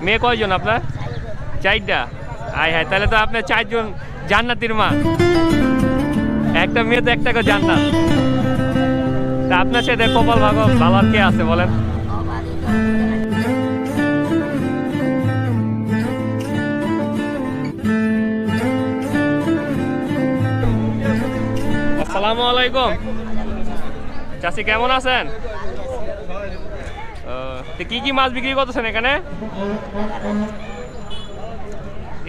মেয়ে কয়জন আপনার? চারটা। আয় হায়, তাহলে তো আপনার চারজন জান্নাতির মা। একটা মেয়ে তো একটা করে জান্নাত। তা আপনার সাথে কপাল ভালো আর কে আছে বলেন? আসসালামু আলাইকুম। চাচি কেমন আছেন? কি কি মাছ বিক্রি করতেছেন এখানে?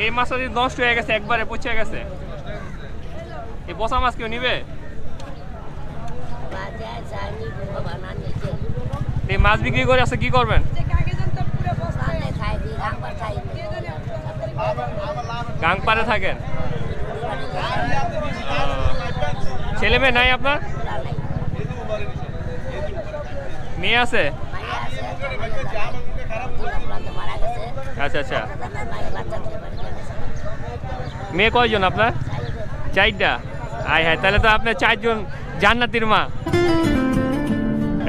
এই মাছটা নষ্ট হয়ে গেছে, একবারে পচে গেছে। এই পচা মাছ কেউ নিবে? এই মাছ বিক্রি করে আছে কি করবেন? গাং পারে থাকেন? ছেলে মেয়ে নাই আপনার? মেয়ে আছে? আচ্ছা আচ্ছা। মেয়ে কয়জন আপনার? চারটা। আয় হায়, তাহলে তো আপনার চারজন জান্নাতির মা।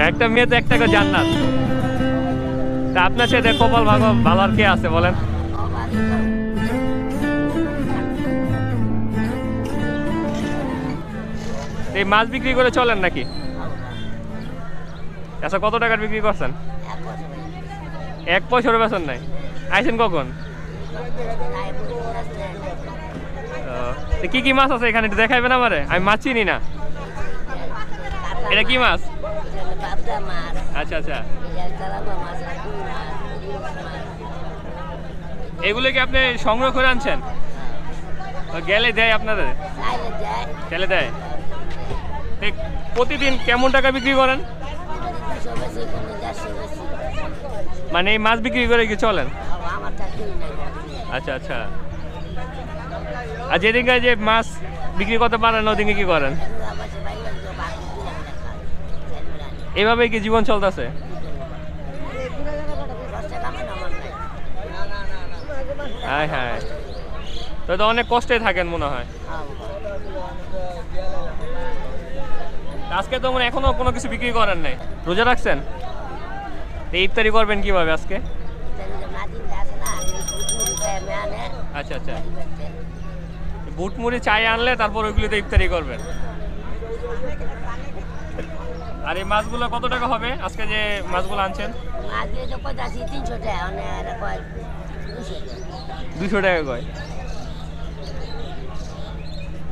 একটা মেয়ে তো একটা করে জান্নাত। তা আপনার সাথে কপাল ভালো আর কে আছে বলেন? এই মাছ বিক্রি করে চলেন নাকি? আচ্ছা, কত টাকার বিক্রি করছেন? 1 পয়সার বেতন নাই। আইছেন কখন? কি কি মাছ আছে এখানে একটু দেখাইবেন আমারে? আমি মাছ চিনি না। এটা কি মাছ? আচ্ছা আচ্ছা। এগুলো কি আপনি সংগ্রহ করে আনছেন? গেলে দেয় আপনাদের? গেলে দেয়। প্রতিদিন কেমন টাকা বিক্রি করেন? মানে এই মাছ বিক্রি করে কি চলেন? আচ্ছা আচ্ছা। আর যেদিনকে যে মাছ বিক্রি করতে পারেন ওদিনকে কি করেন? এভাবেই কি জীবন চলতেছে? হ্যাঁ হ্যাঁ, তো অনেক কষ্টে থাকেন মনে হয়। আজকে তো মানে এখনো কোনো কিছু বিক্রি করেন নাই, রোজা রাখছেন? ইফতারি করবেন কিভাবে আজকে? আচ্ছা আচ্ছা, বুট মুড়ি চাই আনলে তারপর ওইগুলিতে ইফতারি করবেন। আর এই মাছগুলো কত টাকা হবে আজকে যে মাছগুলো আনছেন? 200 টাকা কয়?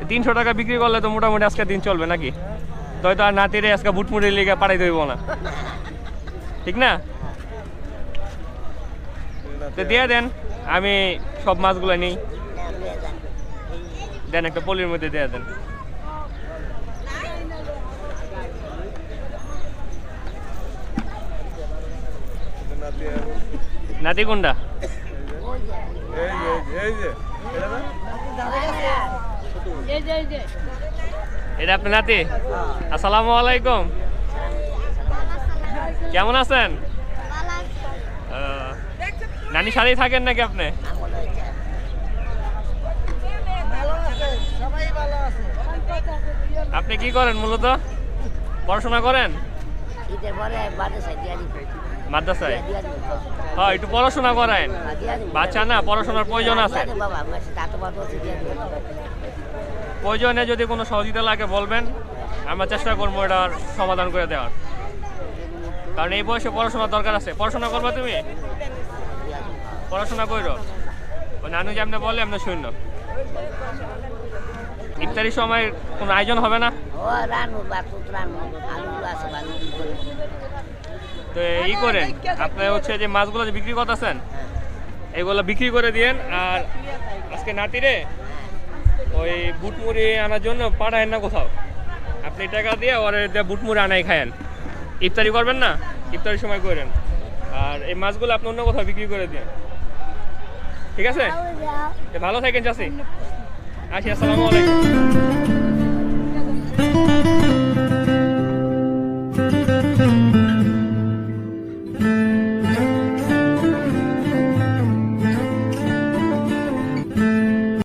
300 টাকা বিক্রি করলে তো মোটামুটি আজকে দিন চলবে নাকি? তো আর নাতিরে আজকে বুট মুড়ি লিগে পাঠাই দেব না, ঠিক না? তো দিয়ে দেন, আমি সব মাছগুলো নিই। দেন একটা পলির মধ্যে দিয়ে দেন। নাতি কোনটা? এটা আপনার নাতি? আসসালামু আলাইকুম, কেমন আছেন? নানি সাথেই থাকেন নাকি আপনি? আপনি কি করেন মূলত? পড়াশোনা করেন? মাদ্রাসায়? হ্যাঁ, একটু পড়াশোনা করেন, বাচ্চা না, পড়াশোনার প্রয়োজন আছে। প্রয়োজনে যদি কোনো সহযোগিতা লাগে বলবেন, আমরা চেষ্টা করবো এটার সমাধান করে দেওয়ার। কারণ এই বয়সে পড়াশোনার দরকার আছে। পড়াশোনা করবা তুমি? পড়াশোনা করো। ওই নানু যে আপনি বলে আপনি শূন্য। ইফতারির সময় কোনো আয়োজন হবে না? তো ই করেন, আপনি হচ্ছে যে মাছগুলো যে বিক্রি করতেছেন এগুলো বিক্রি করে দিয়েন। আর আজকে নাতিরে ওই বুট মুড়ি আনার জন্য পাঠায়েন না কোথাও, আপনি টাকা দিয়ে ওর বুট মুড়ি আনাই খায়েন। ইফতারি করবেন না, ইফতারির সময় করেন। আর এই মাছগুলো আপনি অন্য কোথাও বিক্রি করে দিন, ঠিক আছে? ভালো থাকেন চাচি। আসি, আসসালামু আলাইকুম।